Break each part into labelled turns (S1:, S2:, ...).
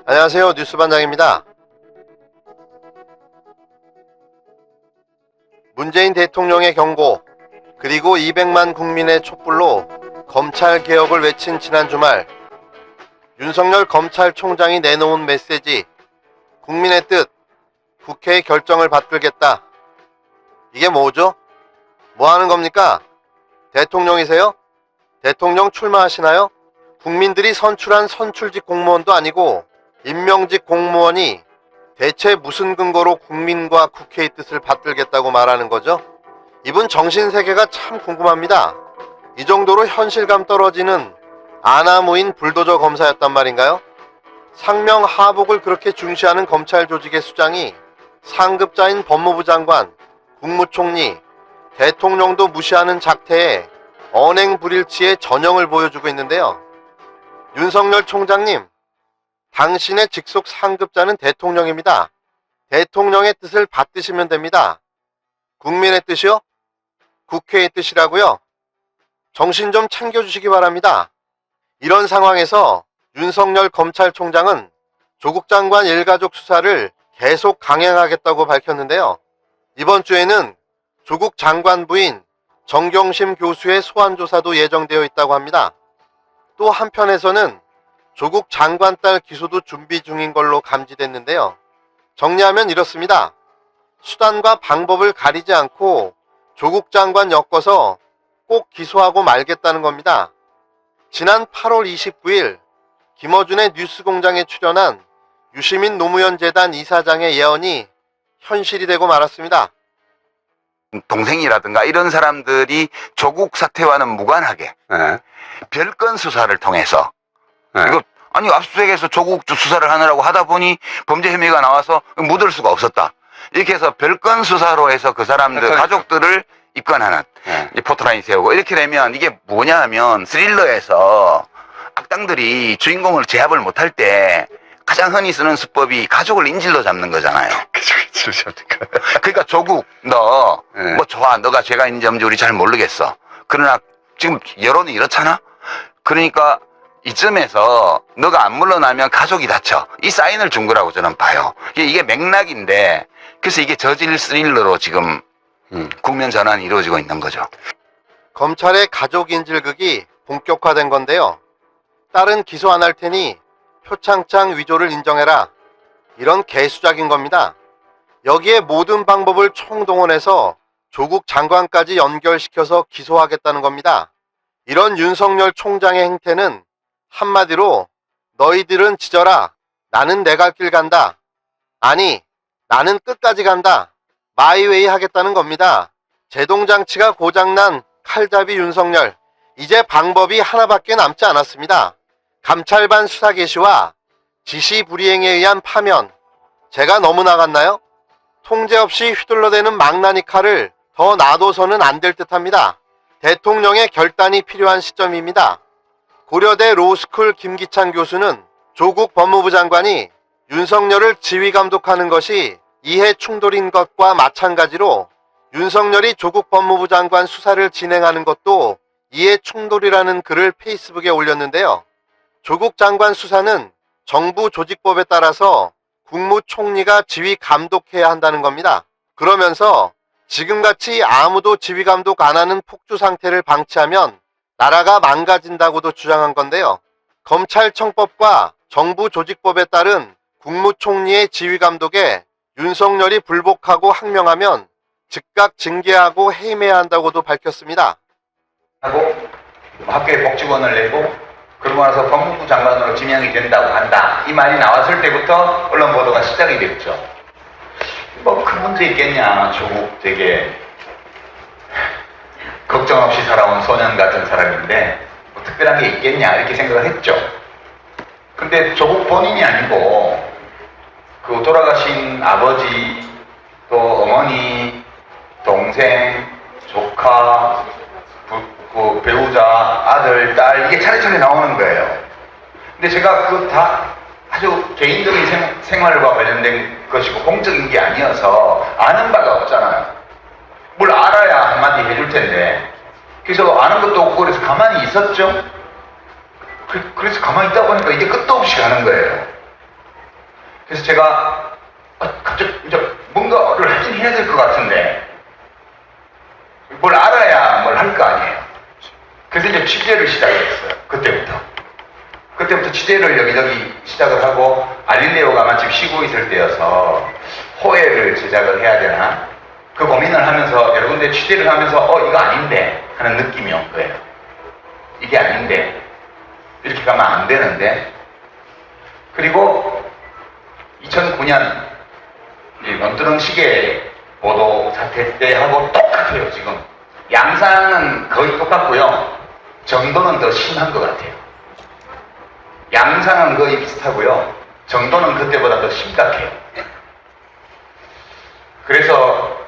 S1: 안녕하세요. 뉴스반장입니다. 문재인 대통령의 경고, 그리고 200만 국민의 촛불로 검찰 개혁을 외친 지난 주말, 윤석열 검찰총장이 내놓은 메시지, 국민의 뜻, 국회의 결정을 받들겠다. 이게 뭐죠? 뭐 하는 겁니까? 대통령이세요? 대통령 출마하시나요? 국민들이 선출한 선출직 공무원도 아니고 임명직 공무원이 대체 무슨 근거로 국민과 국회의 뜻을 받들겠다고 말하는 거죠? 이분 정신세계가 참 궁금합니다. 이 정도로 현실감 떨어지는 아나무인 불도저 검사였단 말인가요? 상명 하복을 그렇게 중시하는 검찰 조직의 수장이 상급자인 법무부 장관, 국무총리, 대통령도 무시하는 작태에 언행불일치의 전형을 보여주고 있는데요. 윤석열 총장님, 당신의 직속 상급자는 대통령입니다. 대통령의 뜻을 받드시면 됩니다. 국민의 뜻이요? 국회의 뜻이라고요? 정신 좀 챙겨주시기 바랍니다. 이런 상황에서 윤석열 검찰총장은 조국 장관 일가족 수사를 계속 강행하겠다고 밝혔는데요. 이번 주에는 조국 장관 부인 정경심 교수의 소환조사도 예정되어 있다고 합니다. 또 한편에서는 조국 장관 딸 기소도 준비 중인 걸로 감지됐는데요. 정리하면 이렇습니다. 수단과 방법을 가리지 않고 조국 장관 엮어서 꼭 기소하고 말겠다는 겁니다. 지난 8월 29일 김어준의 뉴스공장에 출연한 유시민 노무현 재단 이사장의 예언이 현실이 되고 말았습니다.
S2: 동생이라든가 이런 사람들이 조국 사태와는 무관하게 별건 수사를 통해서 이거 아니 압수수색에서 조국 수사를 하느라고 하다 보니 범죄 혐의가 나와서 묻을 수가 없었다. 이렇게 해서 별건 수사로 해서 그 사람들 가족들을 입건하는 포토라인 세우고 이렇게 되면 이게 뭐냐 하면 스릴러에서 악당들이 주인공을 제압을 못할 때 가장 흔히 쓰는 수법이 가족을 인질로 잡는 거잖아요. 그러니까 조국 너 뭐 좋아 너가 죄가 있는지 없는지 우리 잘 모르겠어. 그러나 지금 여론이 이렇잖아. 그러니까 이쯤에서 너가 안 물러나면 가족이 다쳐. 이 사인을 준 거라고 저는 봐요. 이게 맥락인데 그래서 이게 저질 스릴러로 지금 국면 전환이 이루어지고 있는 거죠.
S1: 검찰의 가족 인질극이 본격화된 건데요. 딸은 기소 안 할 테니 표창장 위조를 인정해라. 이런 개수작인 겁니다. 여기에 모든 방법을 총동원해서 조국 장관까지 연결시켜서 기소하겠다는 겁니다. 이런 윤석열 총장의 행태는 한마디로 너희들은 지져라. 나는 내 갈 길 간다. 아니, 나는 끝까지 간다. 마이웨이 하겠다는 겁니다. 제동장치가 고장난 칼잡이 윤석열. 이제 방법이 하나밖에 남지 않았습니다. 감찰반 수사 개시와 지시 불이행에 의한 파면. 제가 너무 나갔나요? 통제 없이 휘둘러대는 망나니 칼을 더 놔둬서는 안 될 듯합니다. 대통령의 결단이 필요한 시점입니다. 고려대 로스쿨 김기찬 교수는 조국 법무부 장관이 윤석열을 지휘 감독하는 것이 이해 충돌인 것과 마찬가지로 윤석열이 조국 법무부 장관 수사를 진행하는 것도 이해 충돌이라는 글을 페이스북에 올렸는데요. 조국 장관 수사는 정부 조직법에 따라서 국무총리가 지휘 감독해야 한다는 겁니다. 그러면서 지금같이 아무도 지휘 감독 안 하는 폭주 상태를 방치하면 나라가 망가진다고도 주장한 건데요. 검찰청법과 정부 조직법에 따른 국무총리의 지휘 감독에 윤석열이 불복하고 항명하면 즉각 징계하고 해임해야 한다고도 밝혔습니다.
S3: 하고 학교에 복직원을 내고 그러고 나서 법무부 장관으로 지명이 된다고 한다. 이 말이 나왔을 때부터 언론 보도가 시작이 됐죠. 뭐 큰 문제 있겠냐. 조국 되게 걱정 없이 살아온 소년 같은 사람인데 뭐 특별한 게 있겠냐 이렇게 생각을 했죠. 근데 조국 본인이 아니고 그 돌아가신 아버지 또 어머니 동생 조카 그 배우자 아들 딸 이게 차례차례 나오는 거예요. 근데 제가 그 다 아주 개인적인 생활과 관련된 것이고 공적인 게 아니어서 아는 바가 없잖아요. 뭘 알아야 한마디 해줄 텐데 그래서 아는 것도 없고 그래서 가만히 있었죠. 그래서 가만히 있다 보니까 이게 끝도 없이 가는 거예요. 그래서 제가 갑자기 이제 뭔가를 하긴 해야 될 것 같은데 뭘 알아야 뭘 할 거 아니에요. 그래서 이제 취재를 시작을 했어요. 그때부터 취재를 여기저기 시작을 하고 알릴레오가 마침 쉬고 있을 때여서 호해를 제작을 해야 되나 그 고민을 하면서 여러 군데 취재를 하면서 이거 아닌데 하는 느낌이 온 거예요. 이게 아닌데 이렇게 가면 안 되는데. 그리고 2009년 논두렁 시계 보도 사태 때하고 똑같아요. 지금 양상은 거의 똑같고요. 정도는 더 심한 것 같아요. 양상은 거의 비슷하고요. 정도는 그때보다 더 심각해요. 그래서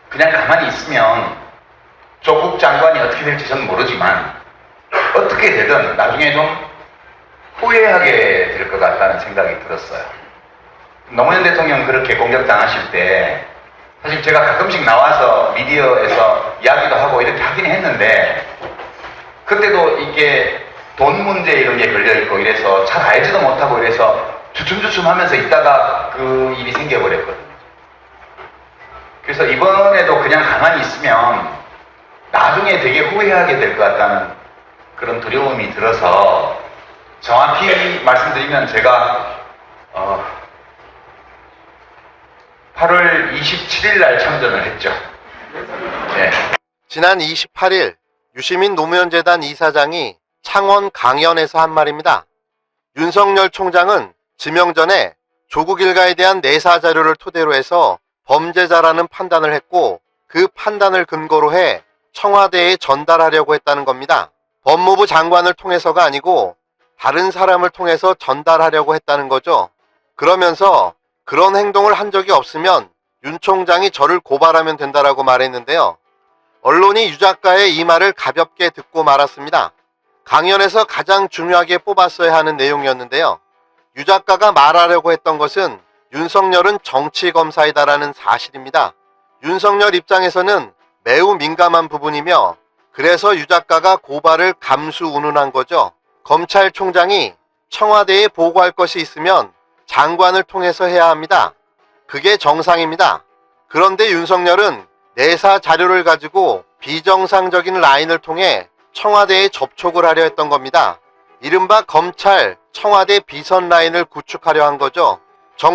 S3: 그냥 가만히 있으면 조국 장관이 어떻게 될지 저는 모르지만 어떻게 되든 나중에 좀 후회하게 될 것 같다는 생각이 들었어요. 노무현 대통령 그렇게 공격당하실 때 사실 제가 가끔씩 나와서 미디어에서 이야기도 하고 이렇게 하긴 했는데 그때도 이게 돈 문제 이런 게 걸려있고 이래서 잘 알지도 못하고 이래서 주춤주춤 하면서 있다가 그 일이 생겨버렸거든요. 그래서 이번에도 그냥 가만히 있으면 나중에 되게 후회하게 될 것 같다는 그런 두려움이 들어서 정확히 말씀드리면 제가 8월 27일 날 참전을 했죠. 네.
S1: 지난 28일 유시민 노무현재단 이사장이 창원 강연에서 한 말입니다. 윤석열 총장은 지명 전에 조국 일가에 대한 내사 자료를 토대로 해서 범죄자라는 판단을 했고 그 판단을 근거로 해 청와대에 전달하려고 했다는 겁니다. 법무부 장관을 통해서가 아니고 다른 사람을 통해서 전달하려고 했다는 거죠. 그러면서 그런 행동을 한 적이 없으면 윤 총장이 저를 고발하면 된다라고 말했는데요. 언론이 유 작가의 이 말을 가볍게 듣고 말았습니다. 강연에서 가장 중요하게 뽑았어야 하는 내용이었는데요. 유 작가가 말하려고 했던 것은 윤석열은 정치검사이다라는 사실입니다. 윤석열 입장에서는 매우 민감한 부분이며 그래서 유 작가가 고발을 감수운운한 거죠. 검찰총장이 청와대에 보고할 것이 있으면 장관을 통해서 해야 합니다. 그게 정상입니다. 그런데 윤석열은 내사 자료를 가지고 비정상적인 라인을 통해 청와대에 접촉을 하려 했던 겁니다. 이른바 검찰, 청와대 비선 라인을 구축하려 한 거죠.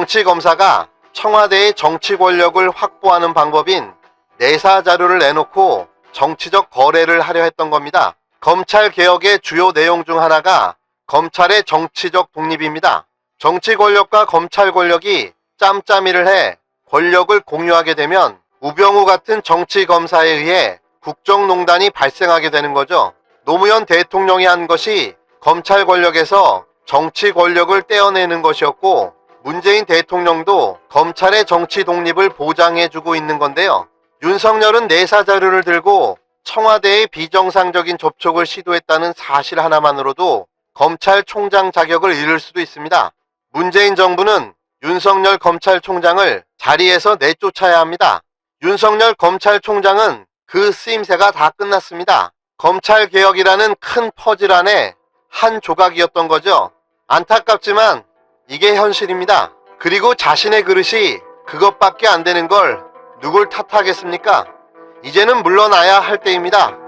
S1: 정치검사가 청와대의 정치 권력을 확보하는 방법인 내사 자료를 내놓고 정치적 거래를 하려 했던 겁니다. 검찰 개혁의 주요 내용 중 하나가 검찰의 정치적 독립입니다. 정치 권력과 검찰 권력이 짬짬이를 해 권력을 공유하게 되면 우병우 같은 정치 검사에 의해 국정농단이 발생하게 되는 거죠. 노무현 대통령이 한 것이 검찰 권력에서 정치 권력을 떼어내는 것이었고 문재인 대통령도 검찰의 정치 독립을 보장해주고 있는 건데요. 윤석열은 내사 자료를 들고 청와대의 비정상적인 접촉을 시도했다는 사실 하나만으로도 검찰총장 자격을 잃을 수도 있습니다. 문재인 정부는 윤석열 검찰총장을 자리에서 내쫓아야 합니다. 윤석열 검찰총장은 그 쓰임새가 다 끝났습니다. 검찰개혁이라는 큰 퍼즐 안에 한 조각이었던 거죠. 안타깝지만 이게 현실입니다. 그리고 자신의 그릇이 그것밖에 안 되는 걸 누굴 탓하겠습니까? 이제는 물러나야 할 때입니다.